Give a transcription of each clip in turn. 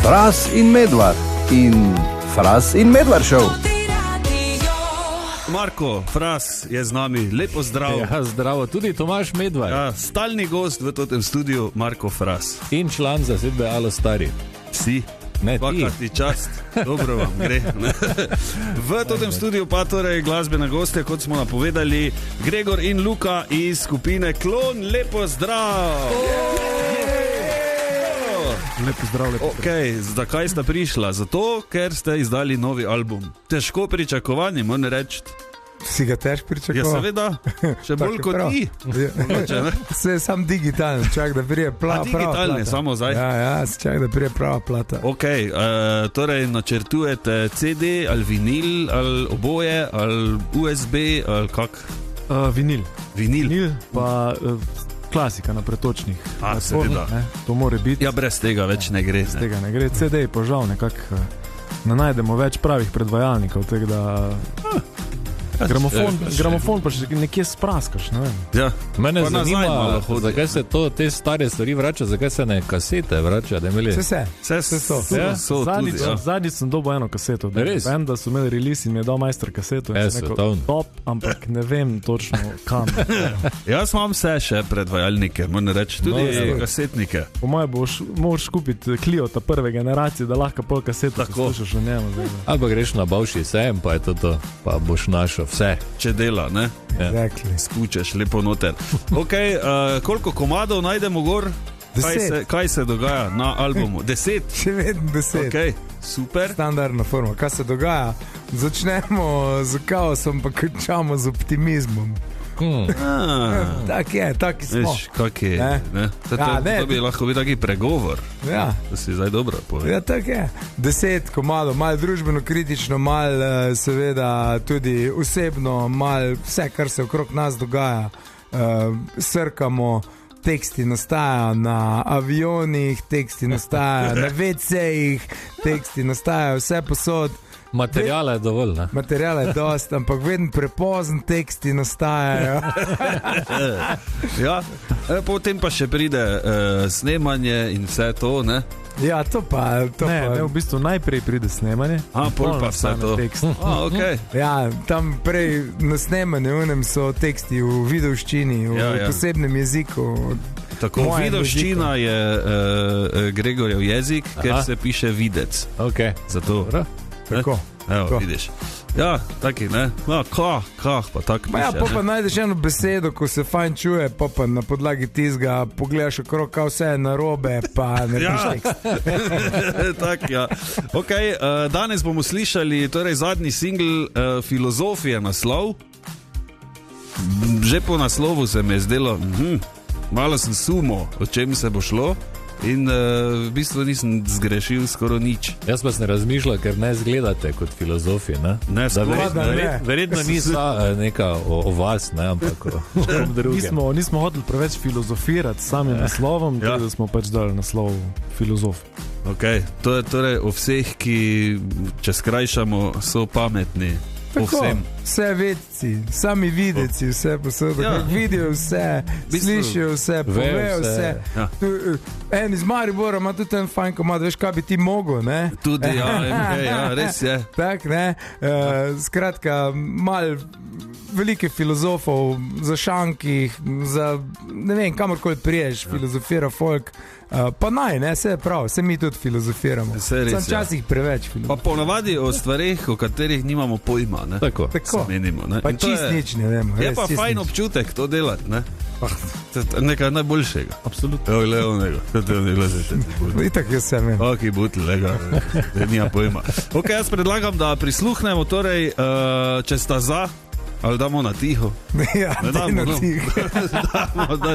Fras in Medvard in Fras in Medvard show. Marko Fras je z nami, lepo zdrav. Ja, zdravo, tudi Tomaž Medvard. Ja, stalni gost v tem studiu, Marko Fras. In član zasedbe Alo Stari. Si? Ne, ti čast, dobro vam gre. V tem studiu pa torej glasbena gostja, kot smo napovedali, Gregor in Luka iz skupine Klon. Lepo zdrav! Lepo zdrav, lepo zdrav. Okay, zakaj sta prišla? Zato, ker ste izdali novi album. Težko pričakovanje, moram reči. Si ga tež pričakoval? Ja, seveda, še bolj kot ti. Vse je sam digitalni, čak da prije prava plata. Digitalni, samo zdaj. Ja, čak da prije prava plata. Ok, torej načrtujete CD ali vinil, ali oboje, ali USB, ali kak? Vinil. Vinil, pa klasika na pretočnih. Seveda. To more biti. Ja, brez tega več ne gre. Brez tega ne gre. CD pa žal nekako ne najdemo več pravih predvajalnikov, tega da... Gramofon pa še nekje spraskaš, ne vem. Ja. Mene zanima, zakaj se te stare stvari vrača, zakaj se ne kasete vrača, da imeli... Vse so. Zadnjič sem dobil eno kaseto. Vem, da so imeli release in mi je dal majster kaseto. Top, ampak ne vem točno kam. Jaz imam vse še predvajalnike, moram reči, tudi kasetnike. Po moje moraš kupiti Clio ta prve generacije, da lahko pol kaseto poslušaš o njemu. Ali pa greš na Bauši sejem, pa je to, pa boš našel vse. Če dela, ne? Exactly. Spučeš lepo noter. Ok, koliko komadov najdemo gor? 10. Kaj se dogaja na albumu? 10? Še vedno 10. Ok, super. Standardna forma. Kaj se dogaja? Začnemo z kaosom, pa končamo z optimizmom. Tak je, taki smo. Veš, kak je, ne? To bi lahko bil taki pregovor. Ja. To si zdaj dobro povedal. Ja, tak je. 10 komadov, malo družbeno kritično, malo seveda tudi osebno, malo vse, kar se okrog nas dogaja. Srkamo, teksti nastajajo na avionih, teksti nastajajo na WC-jih, teksti nastajajo vse posod. Materijala je dovolj, ne? Materijala je dost, ampak vedno prepozen teksti nastajajo. Ja, potem pa še pride snemanje in vse to, ne? Ja, to pa... Ne, v bistvu najprej pride snemanje. Pol pa vse to. Okay. Ja, tam prej na snemanju so teksti v videoščini, v posebnem jeziku. Tako, videoščina je Gregorjev jezik, ker se piše videc. Ok. Zato... Tako. Evo, vidiš. Ja, taki, ne? Pa tak piše. Ja, pa najdeš eno besedo, ko se fajn čuje, pa na podlagi tizga pogledaš okrog, kao vse je narobe, pa ne piš tekst. Tak, ja. Ok, danes bomo slišali torej zadnji singl Filozofije naslov. Že po naslovu se mi je zdelo, malo sem sumo, o čem se bo šlo. In v bistvu nisem zgrešil skoro nič. Jaz pa se ne razmišljam, ker ne zgledate kot filozofi, ne? Verjetno niso neka o vas, ne, ampak o drugem. Nismo hoteli preveč filozofirati samim naslovom, da smo pač dali naslov filozof. Ok, to je torej o vseh, ki, če skrajšamo, so pametni. Tako, vse vedci, sami videci, vse posebej, vidijo vse, slišijo vse, povejo vse. Ja. En iz Maribora ima tudi ten fajn komad, veš, kaj bi ti mogel, ne? Tudi, res je. Tak, ne? Skratka, malo velike filozofov za šankih, za, ne vem, kamorkoli priješ, filozofira folk. Pa naj, ne, vse je prav, vse mi tudi filozofiramo. Sam časih preveč filozofiramo. Pa ponavadi o stvarih, o katerih nimamo pojma, ne? Tako. Menimo, ne? Pa čist nič ne vemo. Je pa fajn občutek to delati, ne? Nekaj najboljšega. Absolutno. Evo, Leonega. Itak je vse meni. Ok, butl, lega, nima pojma. Ok, jaz predlagam, da prisluhnemo, torej, če sta za, ali damo na tiho? Ja, damo na tiho.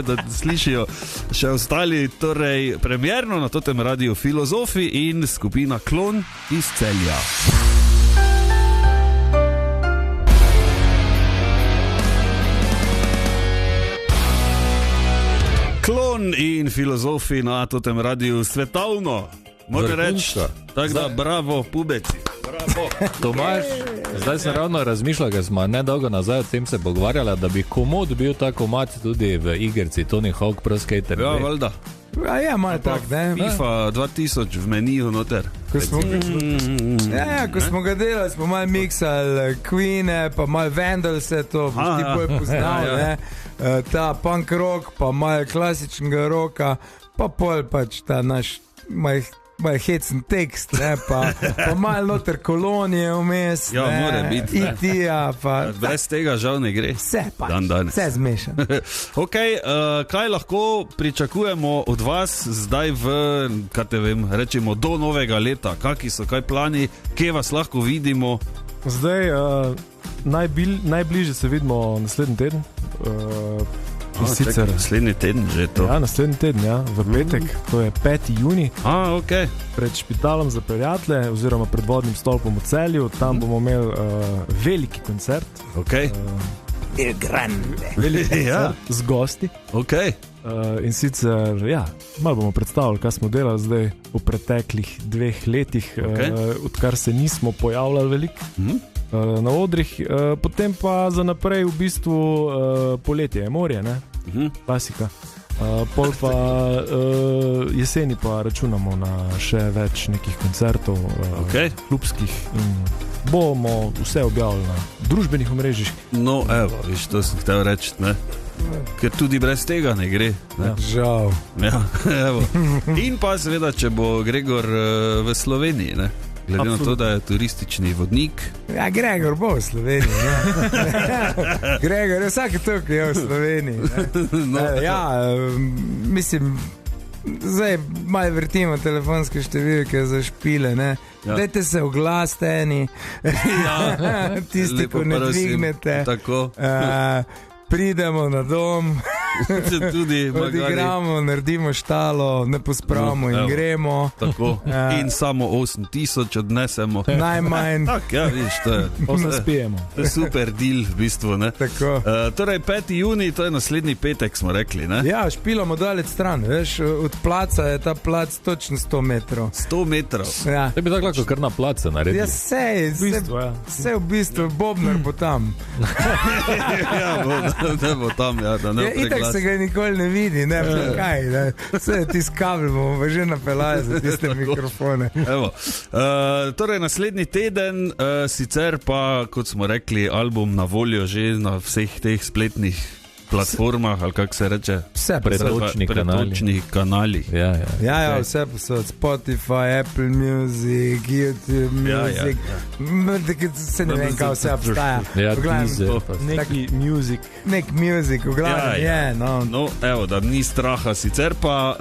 Da slišijo še ostali, torej premierno na totem radiju Filozofi in skupina Klon iz Celja. Klon in Filozofi na totem radiju svetovno. Moram reči, tako da bravo, pubeci. Bravo. Tomaž, Zdaj sem ravno razmišljal, ker smo nedolgo nazaj o tem se pogovarjali, da bi komod bil ta komad tudi v igrici Tony Hawk Pro Skater. Ja, valjda. Ja, malo tak, ne? FIFA 2000 v meniju noter. Ko smo ga delali, smo malo miksali Queen, pa malo Vandalse, to boš ti bolj poznal, ne? Ta punk rock, pa malo klasičnega rocka, pa pol pač ta naš malo hecen tekst, ne? Pa malo noter kolonije vmes, ja, ne? More biti. IT-ja, pa... Brez tega žal ne gre. Vse pač, vse zmešan. Ok, kaj lahko pričakujemo od vas zdaj v, kaj te vem, rečemo do novega leta? Kaki so, kaj plani, kje vas lahko vidimo? Zdaj, najbližje se vidimo naslednji teden. Naslednji teden že to. Ja, naslednji teden, ja, v petek, to je 5. juni. Ok. Pred Špitalom za prijatelje, oziroma pred Vodnim stolpom v Celju, tam bomo imeli veliki koncert. Ok. Il grande. Veliki koncert z gosti. Ok. In sicer, ja, malo bomo predstavili, kaj smo delali zdaj v preteklih 2 letih, odkar se nismo pojavljali veliko. Na odrih, potem pa za naprej v bistvu poletje je morje, ne? Klasika. Pol pa jeseni pa računamo na še več nekih koncertov, klubskih, in bomo vse objavili na družbenih omrežjih. No, evo, viš, to sem hotel reči, ne? Ker tudi brez tega ne gre, ne? Žal. Ja, evo. In pa seveda, če bo Gregor v Sloveniji, ne? Glede na to, da je turistični vodnik. Ja, Gregor bo v Sloveniji, ne? Gregor je vsake toliko je v Sloveniji, ne? Ja, mislim, zdaj malo vrtimo telefonske številke za špile, ne? Dajte se oglasite eni, tisti, ko ne dvignete. Tako. Pridemo na dom, odigramo, naredimo štalo, ne pospravimo in gremo. Tako. In samo 8000 odnesemo. Najmanj. Tak, ja, viš, to je. To je super deal v bistvu, ne? Tako. Torej, 5. juni, to je naslednji petek, smo rekli, ne? Ja, špilamo daleč stran, veš, od placa je ta plac točno 100 metrov. 100 metrov? Ja. To bi tako lahko kar na place naredili. Ja, vse v bistvu, Bobnar bo tam. Ja, ne bo tam, ja, da ne bo preglas. Itak se ga nikoli ne vidi, ne, kaj, ne. Vse tisti kabel bomo pa že napeljali za tiste mikrofone. Evo, torej naslednji teden, sicer pa, kot smo rekli, album na voljo že na vseh teh spletnih platformah, ali kako se reče? Vse pretočnih kanalih. Ja, vse posod, Spotify, Apple Music, YouTube Music, se ne vem, kaj vse obstaja. Ja, Nek music, v glavnem je, no. No, evo, da ni straha, sicer pa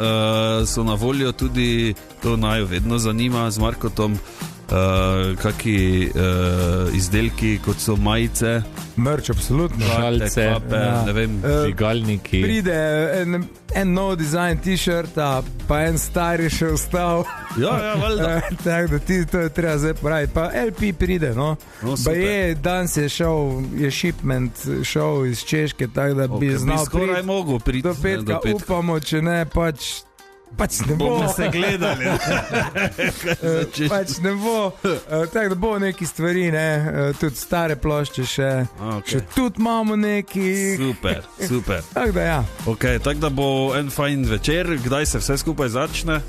so na voljo tudi, to naj vedno zanima z Markotom, kaki izdelki, kot so majice, merch, absolutno, šalce, ne vem, žigalniki. Pride en nov dizajn t-shirta, pa en star je še ostal. Ja, valjda. Tako da to je treba zdaj praviti. Pa LP pride, no. Pa danes je shipment šel iz Češke, tako da bi znal priti. Skoraj mogo priti do petka. Upamo, če ne, pač ne bo. Bomo se gledali. Pač ne bo. Tako da bo neki stvari, ne. Tudi stare plošče še. Še tudi imamo neki. Super. Tako da ja. Ok, tako da bo en fajn večer. Kdaj se vse skupaj začne?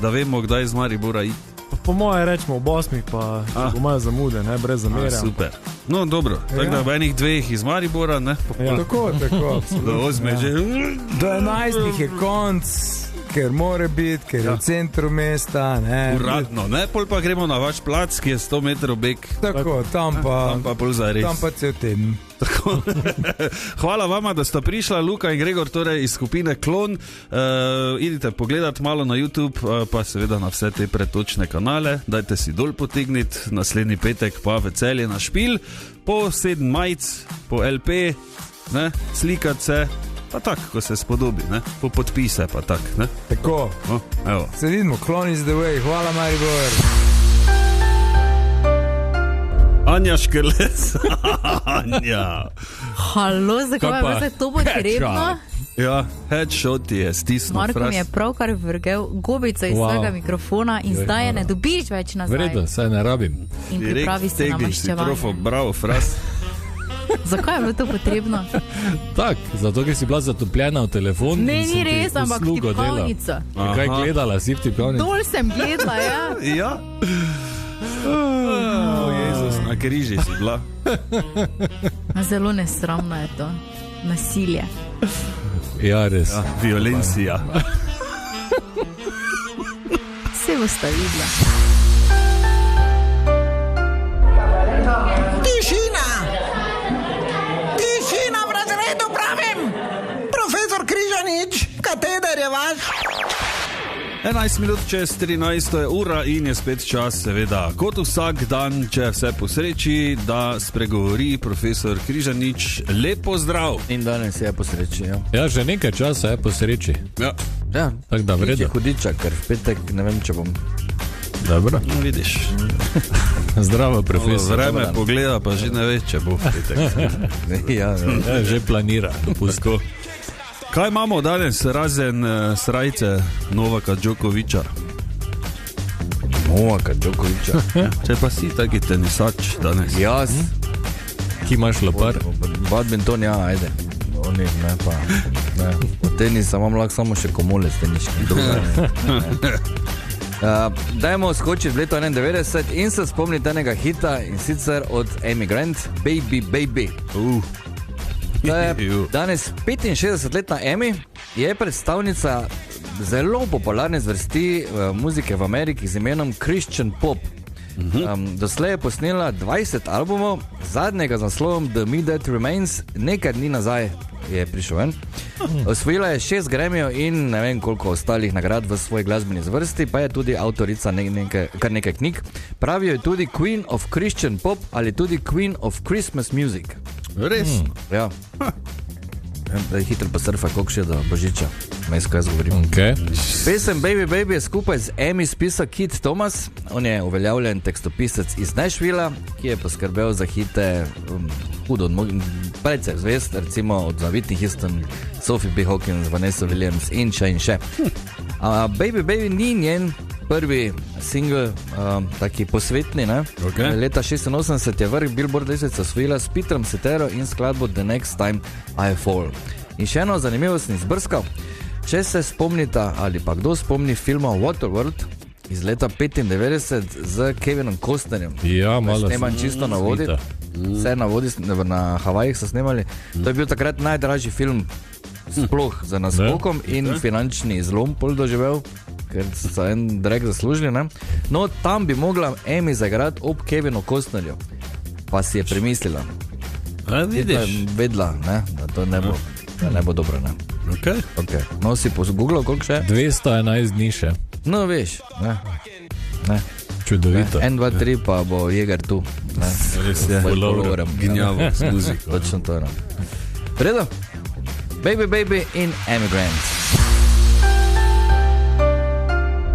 Da vemo, kdaj z Maribora iti. Po moje rečemo ob 8, pa bo malo zamude, ne, brez zamere. Super. No, dobro. Tako da v enih 2 iz Maribora, ne? Tako. Do 8 že. Do 11 je konc, ker more biti, ker je v centru mesta, ne. Uradno, ne? Pol pa gremo na vaš plac, ki je 100 metrov beg. Tako, tam pa pol zares. Tam pa cel teden. Hvala vama, da sta prišla, Luka in Gregor, torej iz skupine Klon. Idite pogledat malo na YouTube, pa seveda na vse te pretočne kanale. Dajte si dol potegniti, naslednji petek pa v Celje na špil, po 7 majic, po LP, ne, slikat se, pa tak, ko se spodobi, ne, po podpise pa tak, ne. Tako, evo. Se vidimo, Klon is the way, hvala Maribor. Anja Škrlec. Anja. Halo, zakaj pa je to potrebno? Ja, headshot je stisnil. Marko mi je pravkar vrgel gobico iz svojega mikrofona in zdaj je ne dobiš več nazaj. Vredo, saj ne rabim. In pripravi se na maščevanje. Bravo, fras. Zakaj je bilo to potrebno? Tak, zato, ker si bila zatopljena v telefon. Ne, ni res, ampak v tipkovnico. Kaj gledala si v tipkovnico? Dol sem gledala, ja. Ja. Jezus, na križi si bila. Zelo nesramno je to. Nasilje. Ja, res. Ja, violencija. Vse boste videla. Tišina v razredu, pravim! Profesor Križanič, kateder je vaš? 11 minut čez 13 je ura in je spet čas, seveda, kot vsak dan, če vse po sreči, da spregovori profesor Križanič. Lepo zdrav. In danes je po sreči, ja. Ja, že nekaj časa je po sreči. Ja. Ja, tako da vredo. Hudiča, ker v petek ne vem, če bom. Dobro. No, vidiš. Zdravo, profesor. Vreme pogleda, pa že ne ve, če bo v petek. Ja, že planira. Pusko. Kaj imamo danes, razen srajce Novaka Djokoviča? Novaka Djokoviča? Če pa si taki tenisač danes. Jaz. Ki imaš lopar? Badminton, ja, ajde. Oni, ne pa. Ne. V tenisa imam lahko samo še komolec teniški. Dajmo skočiti v leto 91 in se spomniti enega hita, in sicer od Amy Grant, Baby Baby. Danes 65-letna Amy je predstavnica zelo popularne zvrsti muzike v Ameriki z imenom Christian Pop. Doslej je posnela 20 albumov, zadnjega z naslovom The Me That Remains nekaj dni nazaj je prišel ven. Osvojila je 6 Grammyjev in ne vem koliko ostalih nagrad v svoji glasbeni zvrsti, pa je tudi avtorica kar nekaj knjig. Pravijo je tudi Queen of Christian Pop ali tudi Queen of Christmas Music. Res? Ja. Da je hitro posurfa, koliko še do Božiča. Mejsko jaz govorim. Okay. Pesem Baby Baby je skupaj z Amy spisal Keith Thomas. On je uveljavljen tekstopisec iz Nashvilla, ki je poskrbel za hite hudo, precej zvest, recimo od Whitney Houston, Sophie B. Hawkins, Vanessa Williams in še. Baby Baby ni njen prvi single, taki posvetni, ne? Okay. Leta 86 je vrh Billboard lestvice osvojila s Petrom Cetero in skladbo The Next Time I Fall. In še eno zanimivost sem izbrskal. Če se spomnite ali pa kdo spomni filma Waterworld iz leta 95 z Kevinom Costnerjem. Ja, malo sneman čisto na vodi. Vse na vodi, na Havajih so snemali. To je bil takrat najdražji film sploh za naskokom in finančni zlom pol doživel, ker so en drag zaslužili, ne? No, tam bi mogla Amy zaigrati ob Kevinu Costnerju. Pa si je premislila. Vidiš? Vedla, ne? Da to ne bo, ne bo dobro, ne? Okay. No, si posgooglal, koliko še? 211 dni še. No, veš, ne? Čudovito. 1, 2, 3 pa bo Jäger tu. Res je. Gnjavo z muziko. Točno to, ne? Redo? Baby Baby in Amy Grant.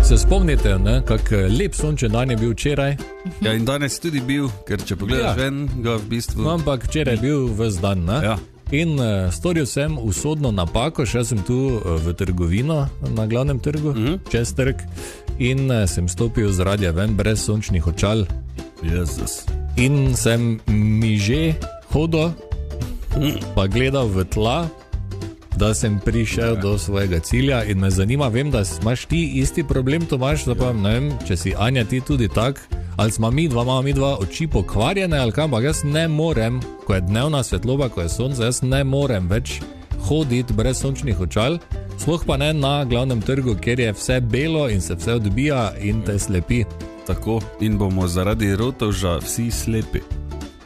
Se spomnite, kak lep sončen dan je bil včeraj? Ja, in danes tudi bil, ker če pogledaš ven, ga v bistvu... No, ampak včeraj je bil ves dan, ne? Ja. In storil sem usodno napako, šel sem tu v trgovino na glavnem trgu, čez trg, in sem stopil z radia ven brez sončnih očal. Jezus. In sem miže hodil, pa gledal v tla, da sem prišel do svojega cilja, in me zanima, vem, da imaš ti isti problem, Tomaž, pa ne vem, če si Anja ti tudi tak, ali imamo mi dva oči pokvarjene, ali kam, ampak jaz ne morem, ko je dnevna svetloba, ko je sonce, jaz ne morem več hoditi brez sončnih očal, sploh pa ne na glavnem trgu, kjer je vse belo in se vse odbija in te slepi. Tako, in bomo zaradi rotovža vsi slepi.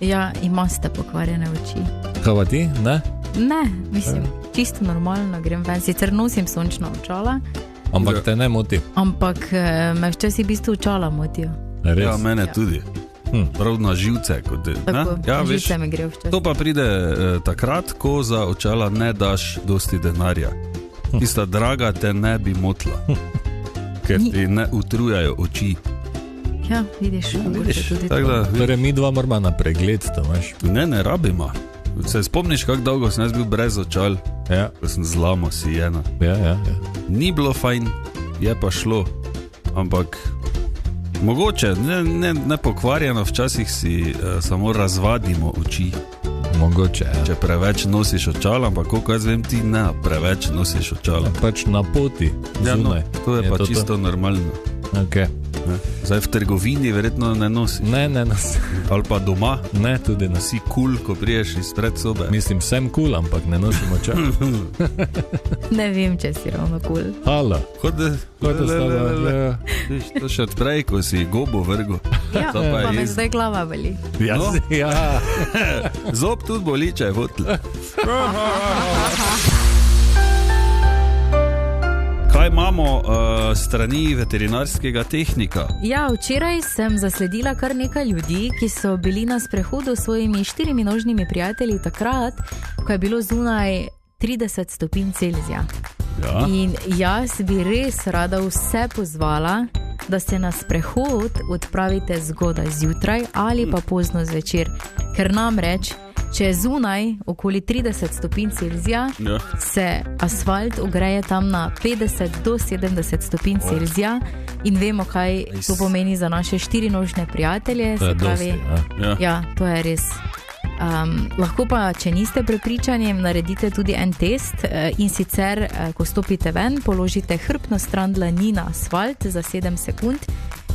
Ja, imate pokvarjene oči. Kaj pa ti, ne? Ne, mislim, čisto normalno grem ven, sicer nosim sončna očala. Ampak te ne moti. Ampak me včasih v bistvu očala motijo. Res? Ja, mene tudi. Prav na živce. Tako, ja, živce me gre včasih. To pa pride takrat, ko za očala ne daš dosti denarja. Tista draga te ne bi motla, ker ti ne utrujajo oči. Ja, vidiš, tudi Tako da, Torej, mi dva moramo na pregled, Tomaž. ne rabimo. Se spomniš, kako dolgo sem jaz bil brez očal, Ja, ko sem zlamo si ena. ja. Ni bilo fajn, je pa šlo, ampak mogoče, ne pokvarjeno, včasih si samo razvadimo oči, Mogoče, ja. če preveč nosiš očala, ampak koliko jaz vem, ti ne preveč nosiš očala. Pač na poti, zunaj. To je pa to čisto normalno. Okay. Ne? Zdaj v trgovini verjetno ne nosiš. Ne, Ali pa doma, ne, tudi ne. si kul, ko priješ iz predsobe. Mislim, sem kul, ampak ne nosim očal. Ne vem, če si ravno kul. Hala, Kot da ja. to še odprej, ko si gobo vrgo. Ja, To pa je pa me jez. zdaj glava boli. Ja, No. ja. Zob tudi boli, če je hotel. Kaj imamo strani veterinarskega tehnika? Ja, včeraj sem zasledila kar nekaj ljudi, ki so bili na sprehodu s svojimi 4-nožnimi prijatelji takrat, ko je bilo zunaj 30 stopinj Celzija. Ja. In jaz bi res rada vse pozvala, da se na sprehod odpravite zgodaj zjutraj ali pa pozno zvečer, ker namreč, če je zunaj okoli 30 stopinj Celzija, Ja. se asfalt ogreje tam na 50 do 70 stopinj Celzija in vemo, kaj to pomeni za naše 4-nožne prijatelje. To je Se pravi, dosti, Ja. ja, to je res. Lahko pa, če niste prepričani, naredite tudi en test in sicer, ko stopite ven, položite hrbtno stran dlani na asfalt za 7 sekund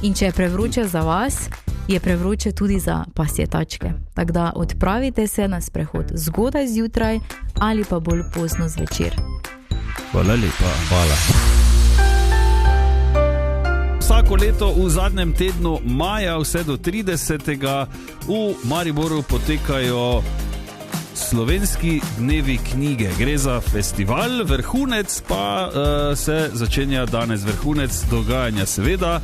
in če je prevroče za vas, je prevroče tudi za pasje tačke. Tako da odpravite se na sprehod zgodaj zjutraj ali pa bolj pozno zvečer. Hvala lepa. Hvala. Vsako leto v zadnjem tednu maja vse do 30. v Mariboru potekajo slovenski dnevi knjige. Gre za festival, vrhunec pa se začenja danes. Vrhunec dogajanja seveda.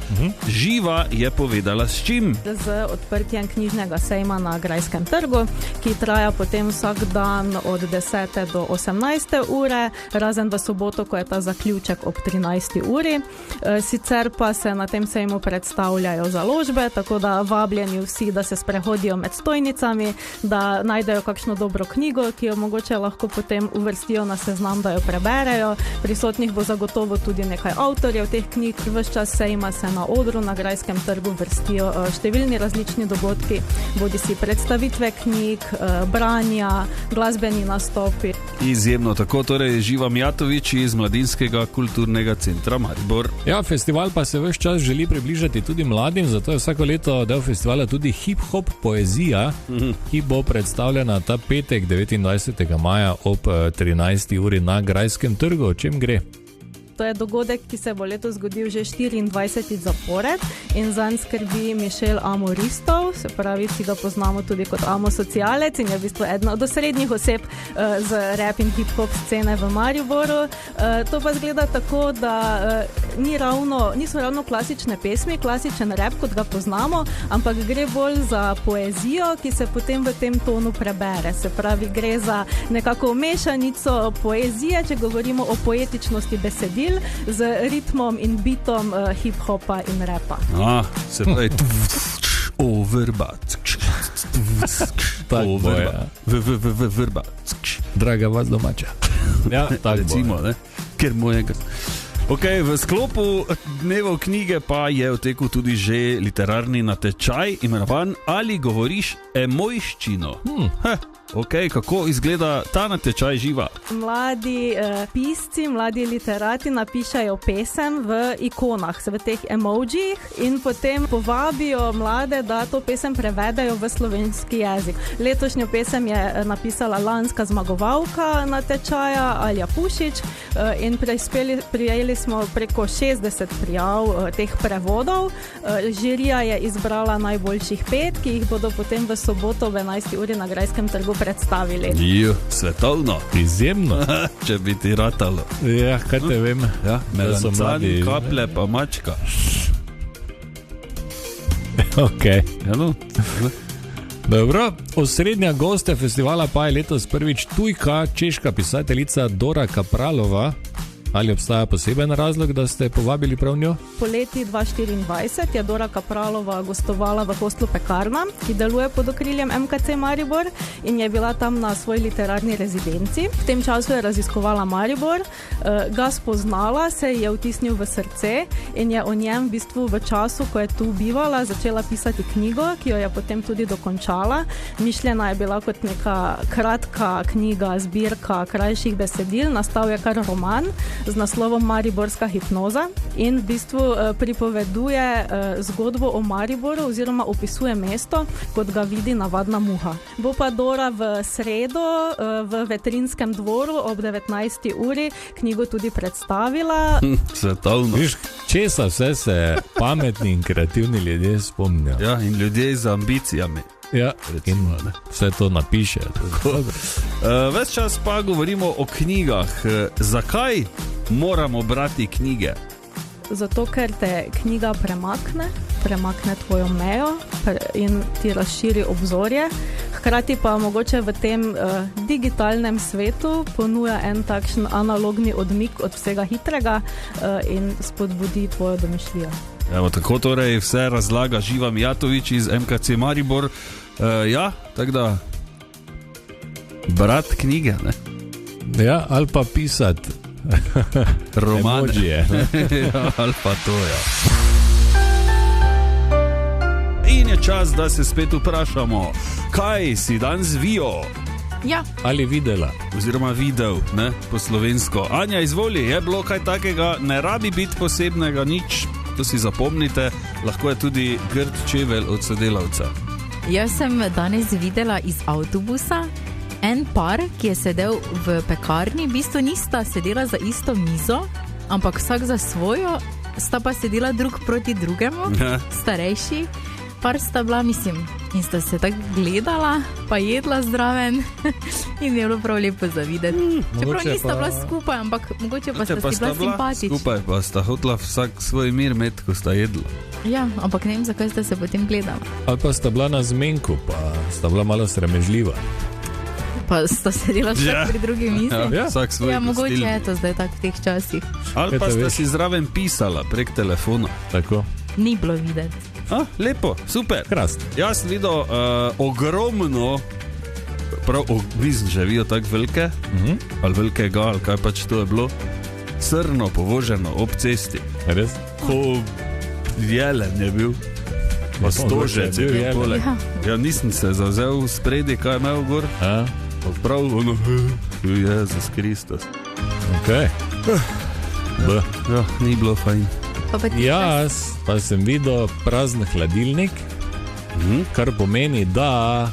Živa je povedala s čim. Z odprtjem knjižnega sejma na Grajskem trgu, ki traja potem vsak dan od 10. do 18. ure, razen v soboto, ko je ta zaključek ob 13. uri. Sicer pa se na tem sejmu predstavljajo založbe, tako da vabljeni vsi, da se sprehodijo med stojnicami, da najdejo kakšno dobro knjigo, ki jo mogoče lahko potem uvrstijo na seznam, da jo preberejo. Prisotnih bo zagotovo tudi nekaj avtorjev teh knjig. Ves čas sejma se na odru na Grajskem trgu vrstijo številni različni dogodki, bodisi predstavitve knjig, branja, glasbeni nastopi. Izjemno tako, torej Živa Mijatovič iz Mladinskega kulturnega centra Maribor. Ja, festival pa se ves čas želi približati tudi mladim, zato je vsako leto del festivala tudi hip-hop poezija, ki bo predstavljena ta petek 29. maja ob 13. uri na Grajskem trgu. O čem gre? To je dogodek, ki se bo letos zgodil že 24. zapored in zanj skrbi Mišel Amoristov, se pravi, vsi ga poznamo tudi kot Amo socialec in je v bistvu ena od osrednjih oseb z rap in hip-hop scene v Mariboru. To pa zgleda tako, da niso ravno klasične pesmi, klasičen rap, kot ga poznamo, ampak gre bolj za poezijo, ki se potem v tem tonu prebere. Se pravi, gre za nekako mešanico poezije, če govorimo o poetičnosti besedil, z ritmom in bitom hip-hopa in rapa. Se pravi, overbat. Overbat. Draga vas domača. Ja, tako recimo, ne? Ker mojega. Okay, v sklopu dnevov knjige pa je v teku tudi že literarni natečaj, imenovan Ali govoriš emojščino. Okay, kako izgleda ta natečaj, Živa? Mladi pisci, mladi literati napišajo pesem v ikonah, v teh emojijih in potem povabijo mlade, da to pesem prevedajo v slovenski jezik. Letošnjo pesem je napisala lanska zmagovalka natečaja Alja Pušič in prijeli smo preko 60 prijav teh prevodov. Žirija je izbrala najboljših 5, ki jih bodo potem v soboto ob 11. uri na Grajskem trgu predstavili. Svetovno. Izjemno. Če bi ti ratalo. Ja, kaj te vem. Ja, melancan, kaplje pa mačka. Ok. Ja, no. Dobro, osrednja goste festivala pa je letos prvič tujka, češka pisateljica Dora Kapralova. Ali obstaja poseben razlog, da ste povabili prav njo? Poleti 2024 je Dora Kapralova gostovala v hostlu Pekarna, ki deluje pod okriljem MKC Maribor in je bila tam na svoji literarni rezidenci. V tem času je raziskovala Maribor, ga spoznala, se je vtisnil v srce in je o njem v bistvu v času, ko je tu bivala, začela pisati knjigo, ki jo je potem tudi dokončala. Mišljena je bila kot neka kratka knjiga, zbirka krajših besedil, nastal je kar roman z naslovom Mariborska hipnoza in v bistvu pripoveduje zgodbo o Mariboru oziroma opisuje mesto, kot ga vidi navadna muha. Bo pa Dora v sredo v Vetrinskem dvoru ob 19. uri knjigo tudi predstavila. Svetovno. Viš, česa vse se pametni in kreativni ljudje spomnijo. Ja, in ljudje z ambicijami. Ja, recimo, in vse to napiše. Ves čas pa govorimo o knjigah. Zakaj moramo brati knjige? Zato, ker te knjiga premakne tvojo mejo in ti razširi obzorje. Hkrati pa mogoče v tem digitalnem svetu ponuja en takšen analogni odmik od vsega hitrega in spodbudi tvojo domišljijo. Evo, tako torej vse razlaga Živa Mijatović iz MKC Maribor. Ja, tako da brat knjige, ne? Ja, ali pa pisati romane. Emojije. Ja, ali pa to, ja. In je čas, da se spet vprašamo, kaj si danes vijo? Ja. Ali videla? Oziroma videl, ne, po slovensko. Anja, izvoli, je bilo kaj takega, ne rabi biti posebnega, nič, to si zapomnite, lahko je tudi grd čevelj od sodelavca. Jaz sem danes videla iz avtobusa en par, ki je sedel v pekarni, v bistvu nista sedela za isto mizo, ampak vsak za svojo, sta pa sedela drug proti drugemu, starejši. Par sta bila, mislim, in sta se tako gledala, pa jedla zdraven in je bilo prav lepo za videti. Čeprav nista bila skupaj, ampak mogoče pa sta si bila simpatični. Skupaj pa sta hotela vsak svoj mir imeti, ko sta jedla. Ja, ampak ne vem, zakaj sta se potem gledala. Ali pa sta bila na zmenku, pa sta bila malo sramežljiva. Pa sta sedela vsak pri drugi mizi. Ja, vsak svoj mogoče stil. je to zdaj tak v teh časih. Ali pa sta si zraven pisala prek telefona. Tako. Ni bilo videti. Lepo, super. Krasno. Jaz sem videl ogromno, mislim, že vijo tako velike, ali velikega, ali kaj pač to je bilo, srno povoženo ob cesti. Res? Ko jelen je bil, pa stožec je bil poleg. Ja, nisem se zavzel spredi, kaj je imel gor. Prav ono, Jezus Kristus. Ok. Ja, ni bilo fajn. Jaz pa sem videl prazen hladilnik, kar pomeni, da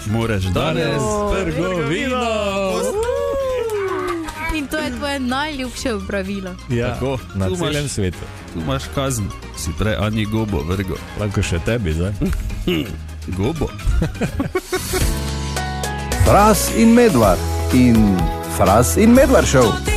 moraš danes trgovino. In to je tvoje najljubše opravilo. Ja, tako, na celem svetu. Tu imaš kazen, si prej Ani gobo vrgo. Lahko še tebi, zdaj. Gobo. Fras in Medvard in Fras in Medvard show.